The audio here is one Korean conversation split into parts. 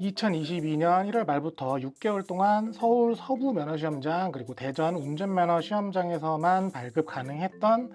2022년 1월 말부터 6개월 동안 서울 서부 면허시험장 그리고 대전 운전면허 시험장에서만 발급 가능했던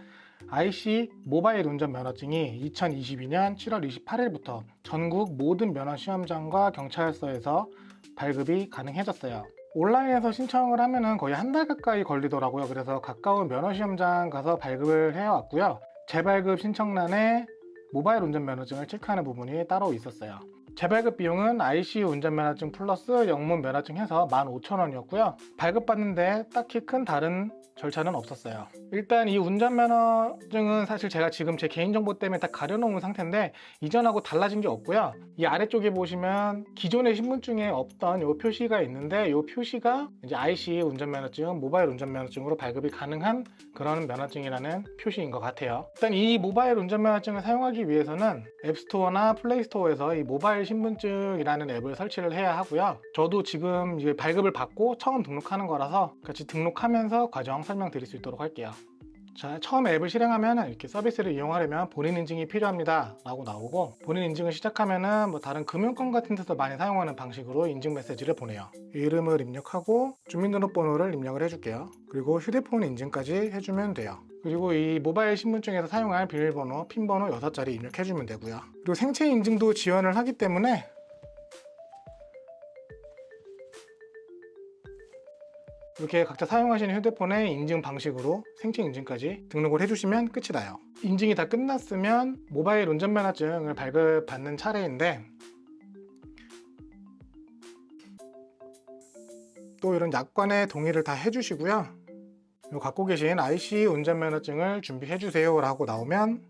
IC 모바일 운전면허증이 2022년 7월 28일부터 전국 모든 면허시험장과 경찰서에서 발급이 가능해졌어요. 온라인에서 신청을 하면은 거의 한 달 가까이 걸리더라고요. 그래서 가까운 면허시험장 가서 발급을 해왔고요. 재발급 신청란에 모바일 운전면허증을 체크하는 부분이 따로 있었어요. 재발급 비용은 IC 운전면허증 플러스 영문 면허증 해서 15,000원이었고요. 발급받는데 딱히 큰 다른 절차는 없었어요. 일단 이 운전면허증은 사실 제가 지금 제 개인정보 때문에 다 가려놓은 상태인데 이전하고 달라진 게 없고요. 이 아래쪽에 보시면 기존의 신분증에 없던 이 표시가 있는데 이 표시가 이제 IC 운전면허증, 모바일 운전면허증으로 발급이 가능한 그런 면허증이라는 표시인 것 같아요. 일단 이 모바일 운전면허증을 사용하기 위해서는 앱스토어나 플레이스토어에서 이 모바일 신분증이라는 앱을 설치를 해야 하고요. 저도 지금 이제 발급을 받고 처음 등록하는 거라서 같이 등록하면서 과정 설명드릴 수 있도록 할게요. 자, 처음 앱을 실행하면 이렇게 서비스를 이용하려면 본인 인증이 필요합니다 라고 나오고, 본인 인증을 시작하면은 뭐 다른 금융권 같은 데서 많이 사용하는 방식으로 인증 메시지를 보내요. 이름을 입력하고 주민등록번호를 입력을 해줄게요. 그리고 휴대폰 인증까지 해주면 돼요. 그리고 이 모바일 신분증에서 사용할 비밀번호, 핀번호 6자리 입력해주면 되고요. 그리고 생체 인증도 지원을 하기 때문에 이렇게 각자 사용하시는 휴대폰의 인증 방식으로 생체 인증까지 등록을 해주시면 끝이 나요. 인증이 다 끝났으면 모바일 운전면허증을 발급받는 차례인데, 또 이런 약관의 동의를 다 해주시고요. 갖고 계신 IC 운전면허증을 준비해주세요 라고 나오면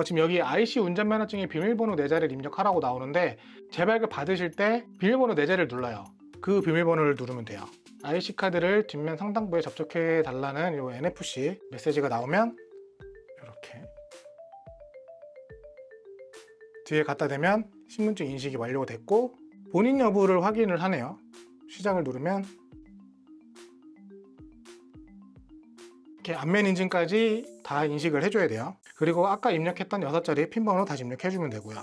지금 여기 IC 운전면허증의 비밀번호 4자리를 입력하라고 나오는데, 재발급 받으실 때 비밀번호 4자리를 눌러요. 그 비밀번호를 누르면 돼요. IC카드를 뒷면 상단부에 접촉해 달라는 이 NFC 메시지가 나오면 이렇게 뒤에 갖다 대면 신분증 인식이 완료됐고, 본인 여부를 확인을 하네요. 시작을 누르면 이렇게 안면 인증까지 다 인식을 해줘야 돼요. 그리고 아까 입력했던 6자리 핀번호 다시 입력해주면 되고요.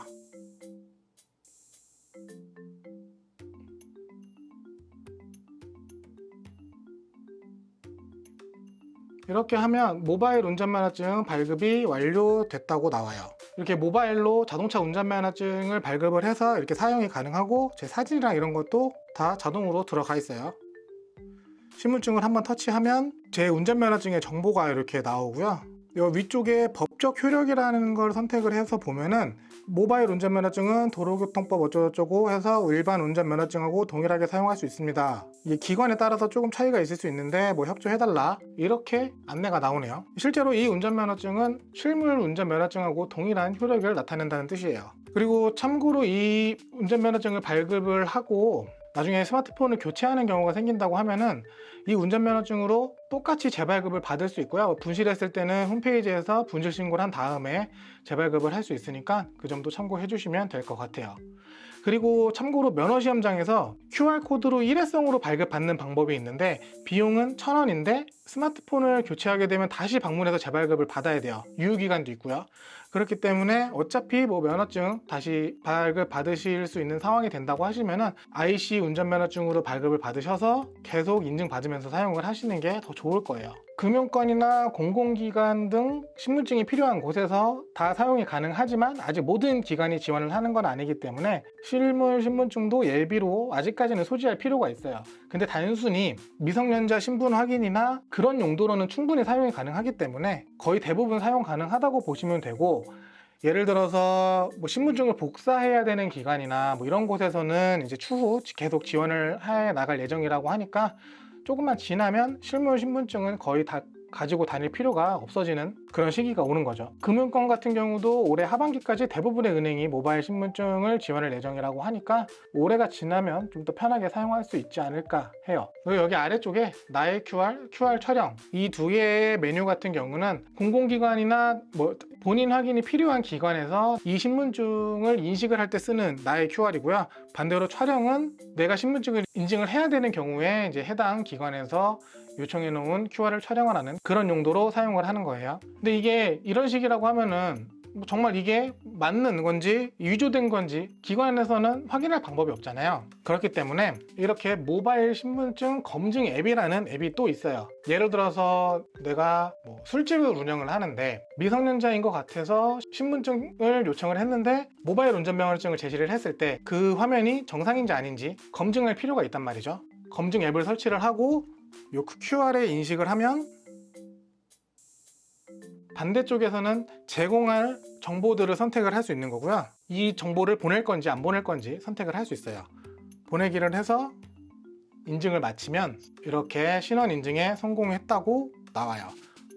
이렇게 하면 모바일 운전면허증 발급이 완료됐다고 나와요. 이렇게 모바일로 자동차 운전면허증을 발급을 해서 이렇게 사용이 가능하고, 제 사진이랑 이런 것도 다 자동으로 들어가 있어요. 신분증을 한번 터치하면 제 운전면허증의 정보가 이렇게 나오고요. 이 위쪽에 법적 효력이라는 걸 선택을 해서 보면은 모바일 운전면허증은 도로교통법 어쩌고저쩌고 해서 일반 운전면허증하고 동일하게 사용할 수 있습니다. 이게 기관에 따라서 조금 차이가 있을 수 있는데 뭐 협조해달라 이렇게 안내가 나오네요. 실제로 이 운전면허증은 실물 운전면허증하고 동일한 효력을 나타낸다는 뜻이에요. 그리고 참고로 이 운전면허증을 발급을 하고 나중에 스마트폰을 교체하는 경우가 생긴다고 하면은 이 운전면허증으로 똑같이 재발급을 받을 수 있고요. 분실했을 때는 홈페이지에서 분실 신고를 한 다음에 재발급을 할 수 있으니까 그 점도 참고해 주시면 될 것 같아요. 그리고 참고로 면허시험장에서 QR코드로 일회성으로 발급받는 방법이 있는데, 비용은 1,000원인데 스마트폰을 교체하게 되면 다시 방문해서 재발급을 받아야 돼요. 유효기간도 있고요. 그렇기 때문에 어차피 뭐 면허증 다시 발급 받으실 수 있는 상황이 된다고 하시면은 IC 운전면허증으로 발급을 받으셔서 계속 인증받으면서 사용을 하시는 게 더 좋을 거예요. 금융권이나 공공기관 등 신분증이 필요한 곳에서 다 사용이 가능하지만 아직 모든 기관이 지원을 하는 건 아니기 때문에 실물 신분증도 예비로 아직까지는 소지할 필요가 있어요. 근데 단순히 미성년자 신분 확인이나 그런 용도로는 충분히 사용이 가능하기 때문에 거의 대부분 사용 가능하다고 보시면 되고, 예를 들어서 뭐 신분증을 복사해야 되는 기관이나 뭐 이런 곳에서는 이제 추후 계속 지원을 해 나갈 예정이라고 하니까 조금만 지나면 실물 신분증은 거의 다 가지고 다닐 필요가 없어지는 그런 시기가 오는 거죠. 금융권 같은 경우도 올해 하반기까지 대부분의 은행이 모바일 신분증을 지원할 예정이라고 하니까 올해가 지나면 좀 더 편하게 사용할 수 있지 않을까 해요. 그리고 여기 아래쪽에 나의 QR 촬영, 이 두 개의 메뉴 같은 경우는 공공기관이나 뭐 본인 확인이 필요한 기관에서 이 신분증을 인식을 할 때 쓰는 나의 QR이고요. 반대로 촬영은 내가 신분증을 인증을 해야 되는 경우에 이제 해당 기관에서 요청해 놓은 QR을 촬영을 하는 그런 용도로 사용을 하는 거예요. 근데 이게 이런 식이라고 하면은 정말 이게 맞는 건지 위조된 건지 기관에서는 확인할 방법이 없잖아요. 그렇기 때문에 이렇게 모바일 신분증 검증 앱이라는 앱이 또 있어요. 예를 들어서 내가 술집을 운영을 하는데 미성년자인 것 같아서 신분증을 요청을 했는데 모바일 운전면허증을 제시를 했을 때 그 화면이 정상인지 아닌지 검증할 필요가 있단 말이죠. 검증 앱을 설치를 하고 이 QR에 인식을 하면 반대쪽에서는 제공할 정보들을 선택을 할 수 있는 거고요. 이 정보를 보낼 건지 안 보낼 건지 선택을 할 수 있어요. 보내기를 해서 인증을 마치면 이렇게 신원 인증에 성공했다고 나와요.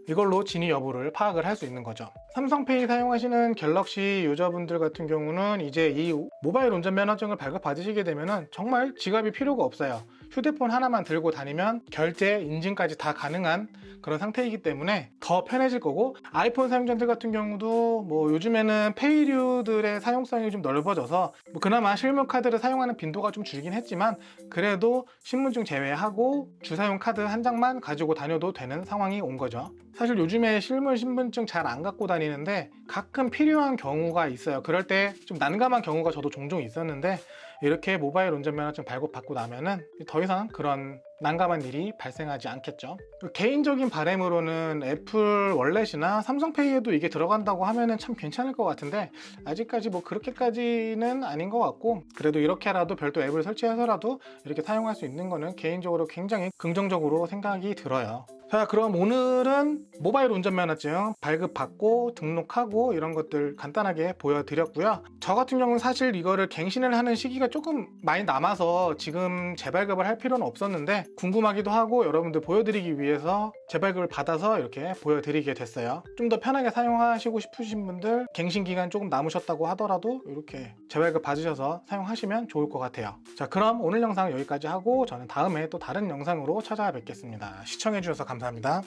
이걸로 진위 여부를 파악을 할 수 있는 거죠. 삼성페이 사용하시는 갤럭시 유저분들 같은 경우는 이제 이 모바일 운전면허증을 발급받으시게 되면 정말 지갑이 필요가 없어요. 휴대폰 하나만 들고 다니면 결제, 인증까지 다 가능한 그런 상태이기 때문에 더 편해질 거고, 아이폰 사용자들 같은 경우도 요즘에는 페이류들의 사용성이 좀 넓어져서 그나마 실물 카드를 사용하는 빈도가 좀 줄긴 했지만 그래도 신분증 제외하고 주사용 카드 한 장만 가지고 다녀도 되는 상황이 온 거죠. 사실 요즘에 실물 신분증 잘 안 갖고 다니는데 가끔 필요한 경우가 있어요. 그럴 때 좀 난감한 경우가 저도 종종 있었는데 이렇게 모바일 운전면허증 발급받고 나면은 더 이상 그런 난감한 일이 발생하지 않겠죠. 개인적인 바람으로는 애플 월렛이나 삼성페이에도 이게 들어간다고 하면은 참 괜찮을 것 같은데 아직까지 그렇게까지는 아닌 것 같고, 그래도 이렇게라도 별도 앱을 설치해서라도 이렇게 사용할 수 있는 거는 개인적으로 굉장히 긍정적으로 생각이 들어요. 자, 그럼 오늘은 모바일 운전면허증 발급받고 등록하고 이런 것들 간단하게 보여드렸고요. 저 같은 경우는 사실 이거를 갱신을 하는 시기가 조금 많이 남아서 지금 재발급을 할 필요는 없었는데 궁금하기도 하고 여러분들 보여드리기 위해서 재발급을 받아서 이렇게 보여드리게 됐어요. 좀 더 편하게 사용하시고 싶으신 분들, 갱신 기간 조금 남으셨다고 하더라도 이렇게 재발급 받으셔서 사용하시면 좋을 것 같아요. 자, 그럼 오늘 영상 여기까지 하고 저는 다음에 또 다른 영상으로 찾아뵙겠습니다. 시청해주셔서 감사합니다.